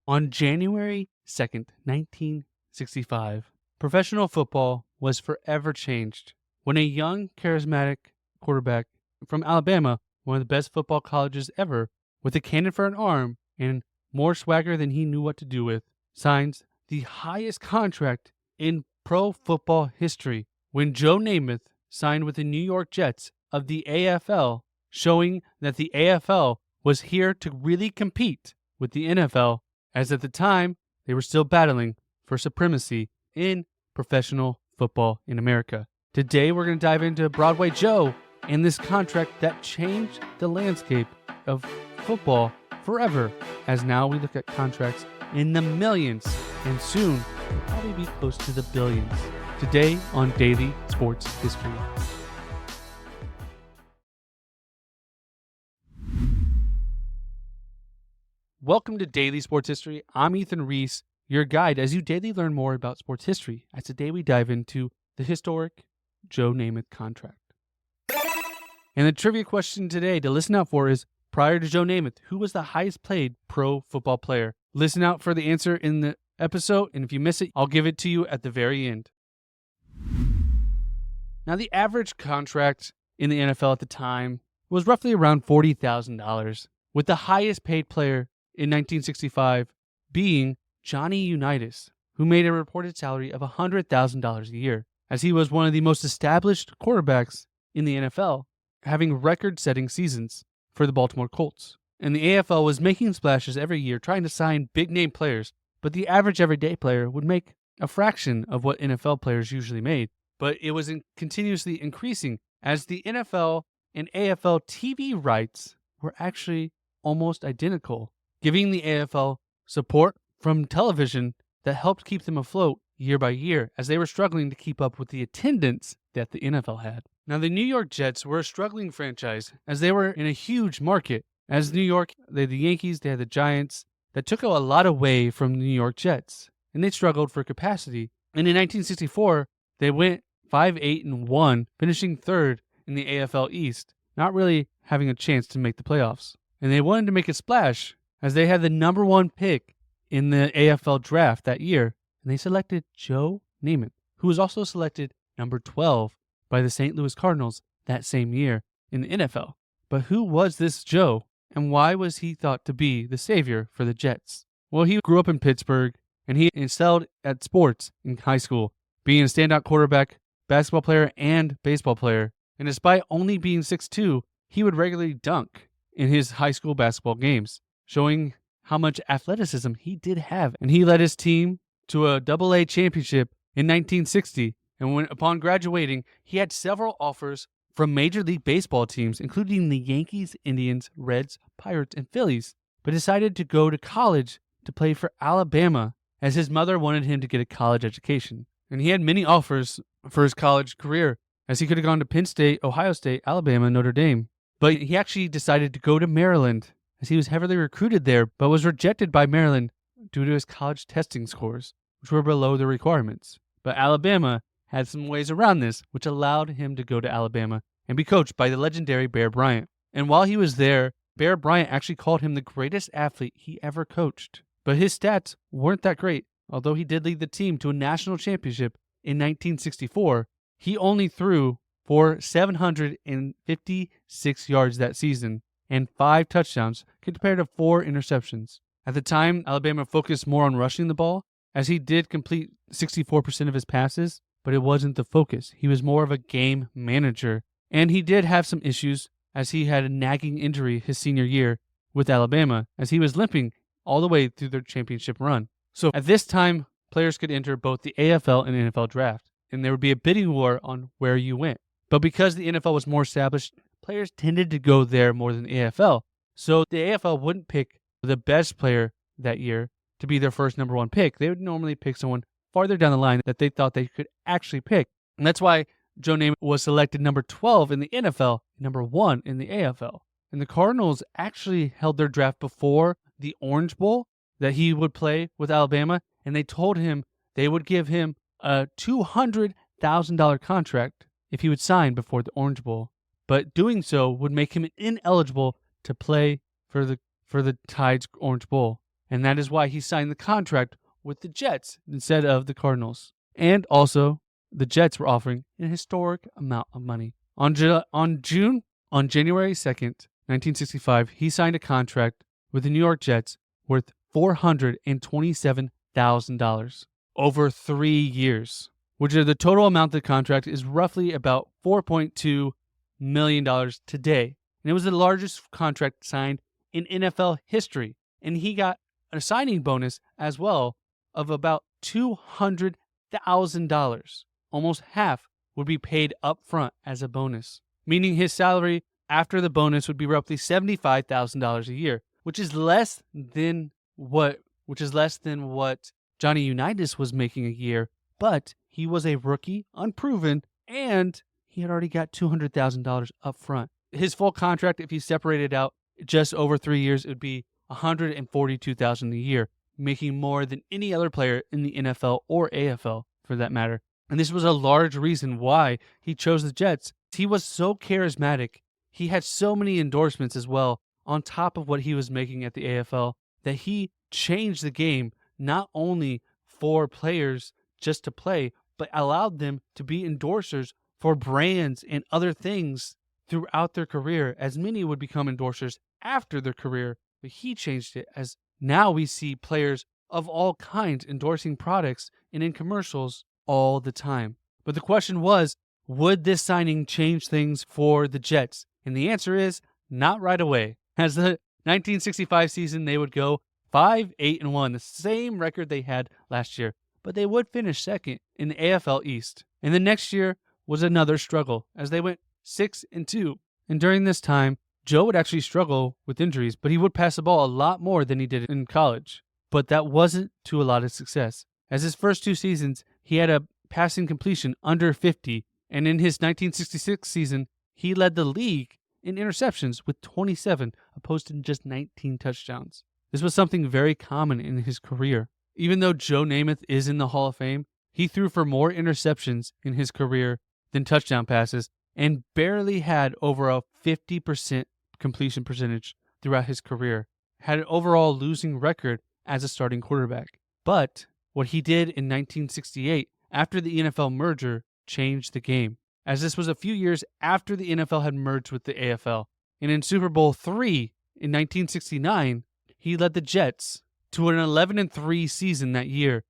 On January 2nd, 1965, professional football was forever changed when a young, charismatic quarterback from Alabama, one of the best football colleges ever, with a cannon for an arm and more swagger than he knew what to do with, signs the highest contract in pro football history when Joe Namath signed with the New York Jets of the AFL, showing that the AFL was here to really compete with the NFL, as at the time they were still battling for supremacy in professional football in America. Today we're going to dive into Broadway Joe and this contract that changed the landscape of football forever, as now we look at contracts in the millions and soon will probably be close to the billions. Today on Daily Sports History. Welcome to Daily Sports History. I'm Ethan Reese, your guide as you daily learn more about sports history. As today we dive into the historic Joe Namath contract. And the trivia question today to listen out for is, prior to Joe Namath, who was the highest paid pro football player? Listen out for the answer in the episode, and if you miss it, I'll give it to you at the very end. Now, the average contract in the NFL at the time was roughly around $40,000, with the highest paid player in 1965 being Johnny Unitas, who made a reported salary of $100,000 a year, as he was one of the most established quarterbacks in the NFL, having record-setting seasons for the Baltimore Colts. And the AFL was making splashes every year trying to sign big-name players, but the average everyday player would make a fraction of what NFL players usually made. But it was continuously increasing as the NFL and AFL TV rights were actually almost identical, giving the AFL support from television that helped keep them afloat year by year as they were struggling to keep up with the attendance that the NFL had. Now, the New York Jets were a struggling franchise as they were in a huge market. As New York, they had the Yankees, they had the Giants, that took a lot away from the New York Jets, and they struggled for capacity. And in 1964, they went 5-8-1, finishing third in the AFL East, not really having a chance to make the playoffs. And they wanted to make a splash as they had the number one pick in the AFL draft that year, and they selected Joe Namath, who was also selected number 12 by the St. Louis Cardinals that same year in the NFL. But who was this Joe, and why was he thought to be the savior for the Jets? Well, he grew up in Pittsburgh, and he excelled at sports in high school, being a standout quarterback, basketball player, and baseball player. And despite only being 6'2", he would regularly dunk in his high school basketball games, showing how much athleticism he did have. And he led his team to a AA championship in 1960. And upon graduating, he had several offers from Major League Baseball teams, including the Yankees, Indians, Reds, Pirates, and Phillies, but decided to go to college to play for Alabama, as his mother wanted him to get a college education. And he had many offers for his college career, as he could have gone to Penn State, Ohio State, Alabama, Notre Dame. But he actually decided to go to Maryland, as he was heavily recruited there, but was rejected by Maryland due to his college testing scores, which were below the requirements. But Alabama had some ways around this, which allowed him to go to Alabama and be coached by the legendary Bear Bryant. And while he was there, Bear Bryant actually called him the greatest athlete he ever coached. But his stats weren't that great. Although he did lead the team to a national championship in 1964, he only threw for 756 yards that season and 5 touchdowns compared to 4 interceptions. At the time, Alabama focused more on rushing the ball, as he did complete 64% of his passes, but it wasn't the focus. He was more of a game manager, and he did have some issues as he had a nagging injury his senior year with Alabama, as he was limping all the way through their championship run. So at this time, players could enter both the AFL and NFL draft, and there would be a bidding war on where you went. But because the NFL was more established, players tended to go there more than the AFL. So the AFL wouldn't pick the best player that year to be their first number one pick. They would normally pick someone farther down the line that they thought they could actually pick. And that's why Joe Namath was selected number 12 in the NFL, number 1 in the AFL. And the Cardinals actually held their draft before the Orange Bowl that he would play with Alabama, and they told him they would give him a $200,000 contract if he would sign before the Orange Bowl. But doing so would make him ineligible to play for the Tide's Orange Bowl. and that is why he signed the contract with the Jets instead of the Cardinals. And also, the Jets were offering an historic amount of money. On January 2nd, 1965, he signed a contract with the New York Jets worth $427,000 over 3 years, which is the total amount of the contract is roughly about $4.2 million today. And it was the largest contract signed in NFL history. And he got a signing bonus as well of about $200,000. Almost half would be paid up front as a bonus, meaning his salary after the bonus would be roughly $75,000 a year, which is less than what Johnny Unitas was making a year, but he was a rookie, unproven, and he had already got $200,000 up front. His full contract, if he separated out just over 3 years, it would be $142,000 a year, making more than any other player in the NFL or AFL for that matter. And this was a large reason why he chose the Jets. He was so charismatic. He had so many endorsements as well on top of what he was making at the AFL that he changed the game not only for players just to play, but allowed them to be endorsers for brands and other things throughout their career, as many would become endorsers after their career. But he changed it, as now we see players of all kinds endorsing products and in commercials all the time. But the question was, would this signing change things for the Jets? And the answer is not right away. As the 1965 season, they would go 5-8-1, the same record they had last year, but they would finish second in the AFL East. And the next year was another struggle as they went 6-2. And during this time, Joe would actually struggle with injuries, but he would pass the ball a lot more than he did in college. But that wasn't to a lot of success. As his first 2 seasons, he had a passing completion under 50, and in his 1966 season, he led the league in interceptions with 27, opposed to just 19 touchdowns. This was something very common in his career. Even though Joe Namath is in the Hall of Fame, he threw for more interceptions in his career than touchdown passes and barely had over a 50% completion percentage throughout his career. Had an overall losing record as a starting quarterback. But what he did in 1968 after the NFL merger changed the game, as this was a few years after the NFL had merged with the AFL. And in Super Bowl III in 1969, he led the Jets to an 11-3 season that year,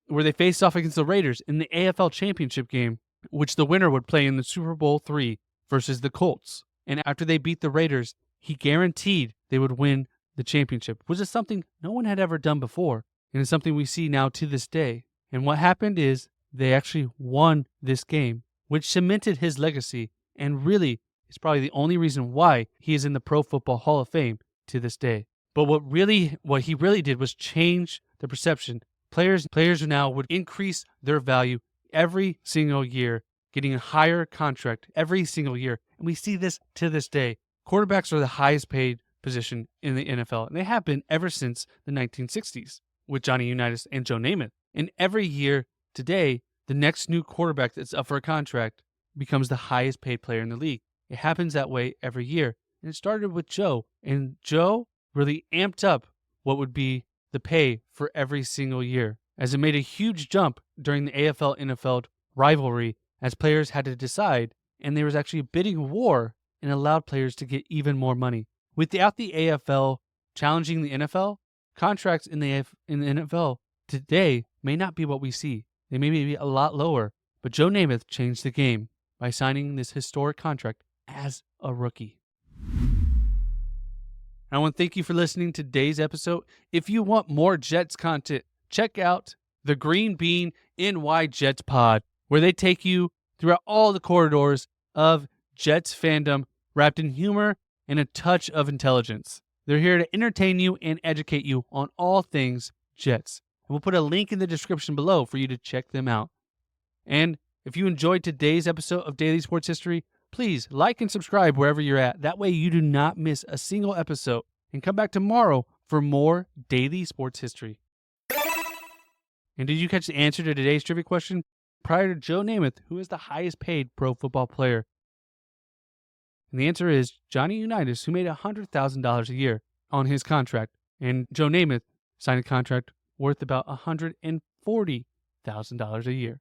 where they faced off against the Raiders in the AFL Championship game, which the winner would play in the Super Bowl III versus the Colts. And after they beat the Raiders, he guaranteed they would win the championship, which is something no one had ever done before, and it's something we see now to this day. And what happened is they actually won this game, which cemented his legacy, and really is probably the only reason why he is in the Pro Football Hall of Fame to this day. But what he really did was change the perception. Players now would increase their value every single year, getting a higher contract every single year. And we see this to this day. Quarterbacks are the highest paid position in the NFL, and they have been ever since the 1960s with Johnny Unitas and Joe Namath. And every year today, the next new quarterback that's up for a contract becomes the highest paid player in the league. It happens that way every year. And it started with Joe, and Joe really amped up what would be the pay for every single year, as it made a huge jump during the AFL-NFL rivalry, as players had to decide, and there was actually a bidding war and allowed players to get even more money. Without the AFL challenging the NFL, contracts in the NFL today may not be what we see. They may be a lot lower, but Joe Namath changed the game by signing this historic contract as a rookie. I want to thank you for listening to today's episode. If you want more Jets content, check out the Greenbean NY Jets pod, where they take you throughout all the corridors of Jets fandom, wrapped in humor and a touch of intelligence. They're here to entertain you and educate you on all things Jets. And we'll put a link in the description below for you to check them out. And if you enjoyed today's episode of Daily Sports History, please like and subscribe wherever you're at. That way you do not miss a single episode. And come back tomorrow for more Daily Sports History. And did you catch the answer to today's trivia question? Prior to Joe Namath, who is the highest paid pro football player? And the answer is Johnny Unitas, who made $100,000 a year on his contract. And Joe Namath signed a contract worth about $140,000 a year.